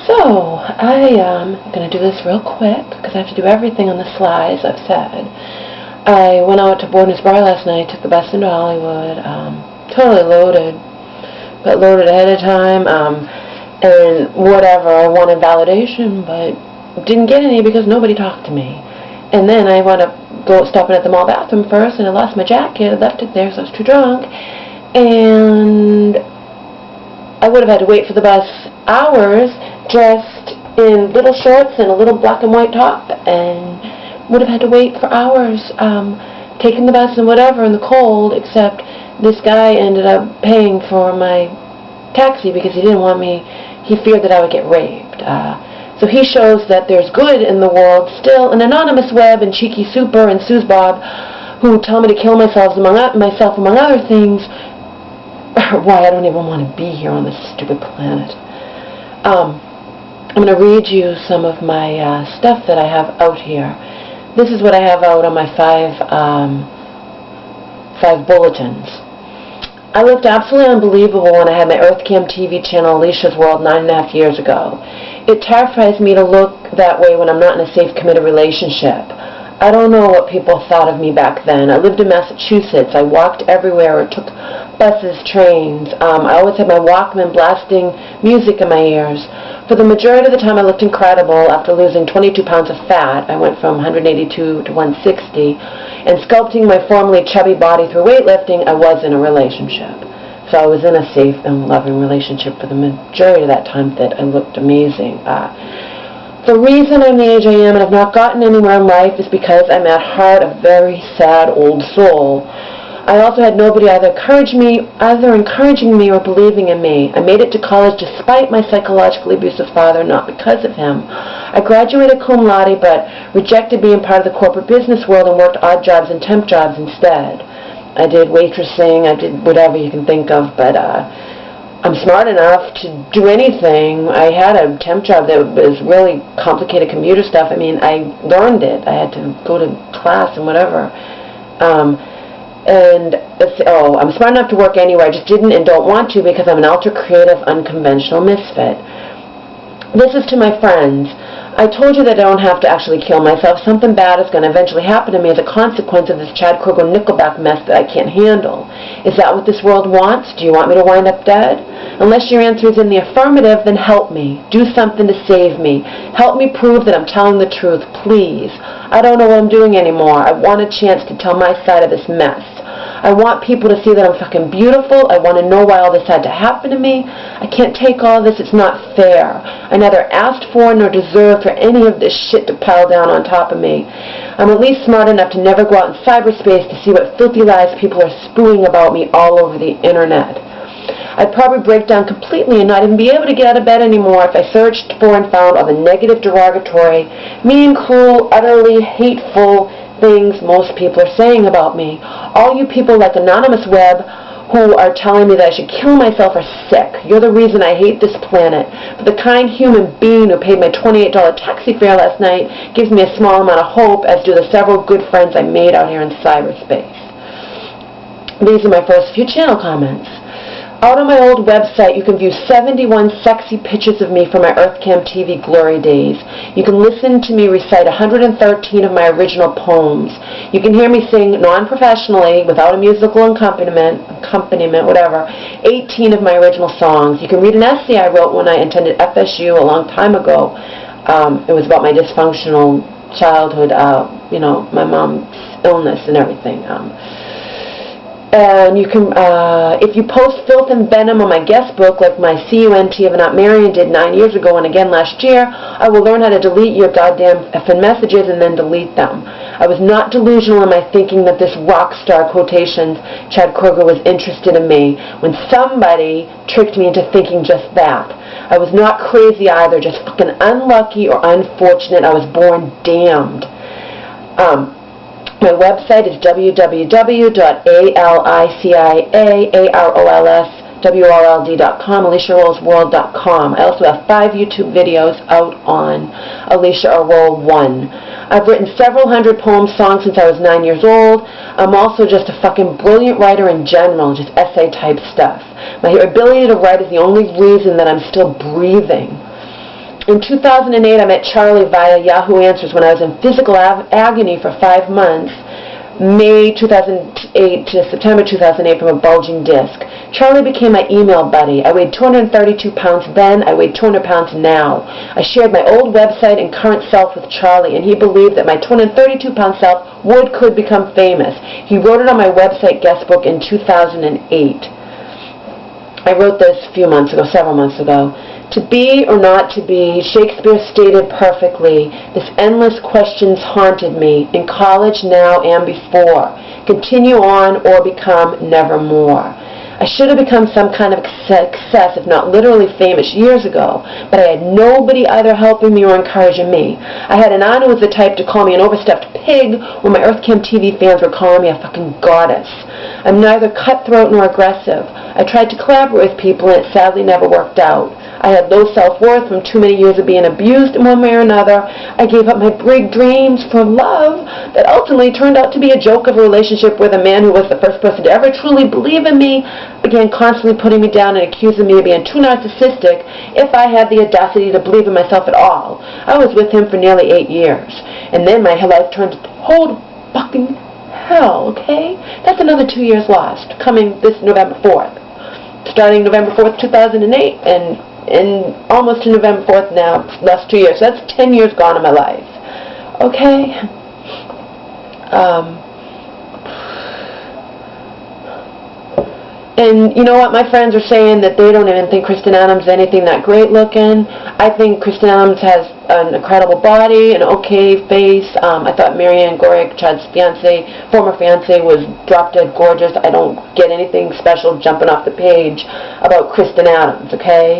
So, I am going to do this real quick, because I have to do everything on the sly, as I've said. I went out to Boarders Bar last night, took the bus into Hollywood, totally loaded, but loaded ahead of time, and whatever, I wanted validation, but didn't get any because nobody talked to me. And then I wound up stopping at the mall bathroom first, and I lost my jacket, left it there, so I was too drunk, and I would have had to wait for the bus hours, dressed in little shorts and a little black and white top, and would have had to wait for hours, taking the bus and whatever in the cold, except this guy ended up paying for my taxi because he didn't want me, he feared that I would get raped. So he shows that there's good in the world still, an anonymous web and Cheeky Super and Suze Bob, who tell me to kill myself among other things. Why I don't even want to be here on this stupid planet. I'm going to read you some of my stuff that I have out here. This is what I have out on my five bulletins. I looked absolutely unbelievable when I had my EarthCam TV channel, Alicia's World, 9.5 years ago. It terrifies me to look that way when I'm not in a safe, committed relationship. I don't know what people thought of me back then. I lived in Massachusetts. I walked everywhere or took buses, trains. I always had my Walkman blasting music in my ears. For the majority of the time I looked incredible. After losing 22 pounds of fat, I went from 182 to 160, and sculpting my formerly chubby body through weightlifting, I was in a relationship. So I was in a safe and loving relationship for the majority of that time that I looked amazing. The reason I'm the age I am and have not gotten anywhere in life is because I'm at heart a very sad old soul. I also had nobody either encouraging me or believing in me. I made it to college despite my psychologically abusive father, not because of him. I graduated cum laude but rejected being part of the corporate business world and worked odd jobs and temp jobs instead. I did waitressing, I did whatever you can think of, but I'm smart enough to do anything. I had a temp job that was really complicated computer stuff. I mean, I learned it. I had to go to class and whatever. I'm smart enough to work anywhere. I just didn't and don't want to because I'm an ultra-creative, unconventional misfit. This is to my friends. I told you that I don't have to actually kill myself. Something bad is going to eventually happen to me as a consequence of this Chad Kroeger Nickelback mess that I can't handle. Is that what this world wants? Do you want me to wind up dead? Unless your answer is in the affirmative, then help me. Do something to save me. Help me prove that I'm telling the truth, please. I don't know what I'm doing anymore. I want a chance to tell my side of this mess. I want people to see that I'm fucking beautiful. I want to know why all this had to happen to me. I can't take all this. It's not fair. I neither asked for nor deserved for any of this shit to pile down on top of me. I'm at least smart enough to never go out in cyberspace to see what filthy lies people are spewing about me all over the internet. I'd probably break down completely and not even be able to get out of bed anymore if I searched for and found all the negative, derogatory, mean, cruel, utterly hateful things most people are saying about me. All you people like Anonymous Web who are telling me that I should kill myself are sick. You're the reason I hate this planet. But the kind human being who paid my $28 taxi fare last night gives me a small amount of hope, as do the several good friends I made out here in cyberspace. These are my first few channel comments. Out on my old website, you can view 71 sexy pictures of me from my EarthCam TV glory days. You can listen to me recite 113 of my original poems. You can hear me sing non-professionally, without a musical accompaniment, whatever, 18 of my original songs. You can read an essay I wrote when I attended FSU a long time ago. It was about my dysfunctional childhood, my mom's illness and everything. And you can, if you post filth and venom on my guest book, like my CUNT of Not Marion did 9 years ago and again last year, I will learn how to delete your goddamn effing messages and then delete them. I was not delusional in my thinking that this rock star, quotations, Chad Kroeger, was interested in me, when somebody tricked me into thinking just that. I was not crazy either, just fucking unlucky or unfortunate. I was born damned. My website is www.aliciaarolswrld.com, AliciaRollsWorld.com. I also have 5 YouTube videos out on Alicia Roll 1. I've written several hundred poem songs since I was 9 years old. I'm also just a fucking brilliant writer in general, just essay type stuff. My ability to write is the only reason that I'm still breathing. In 2008, I met Charlie via Yahoo Answers when I was in physical agony for 5 months, May 2008 to September 2008, from a bulging disc. Charlie became my email buddy. I weighed 232 pounds then. I weigh 200 pounds now. I shared my old website and current self with Charlie, and he believed that my 232-pound self could become famous. He wrote it on my website guest book in 2008. I wrote this several months ago. To be or not to be, Shakespeare stated perfectly, this endless questions haunted me, in college now and before. Continue on or become nevermore. I should have become some kind of success, if not literally famous, years ago, but I had nobody either helping me or encouraging me. I had an aunt who was the type to call me an overstuffed pig when my EarthCam TV fans were calling me a fucking goddess. I'm neither cutthroat nor aggressive. I tried to collaborate with people and it sadly never worked out. I had low self-worth from too many years of being abused in one way or another. I gave up my big dreams for love that ultimately turned out to be a joke of a relationship with a man who was the first person to ever truly believe in me, began constantly putting me down and accusing me of being too narcissistic if I had the audacity to believe in myself at all. I was with him for nearly 8 years. And then my life turned to total fucking hell, okay? That's another 2 years lost, coming this November 4th. Starting November 4th, 2008, and almost to November 4th now, last 2 years. So that's 10 years gone in my life. Okay? And you know what? My friends are saying that they don't even think Kristen Adams is anything that great looking. I think Kristen Adams has an incredible body, an okay face. I thought Marianne Gorick, Chad's former fiance, was drop dead gorgeous. I don't get anything special jumping off the page about Kristen Adams, okay?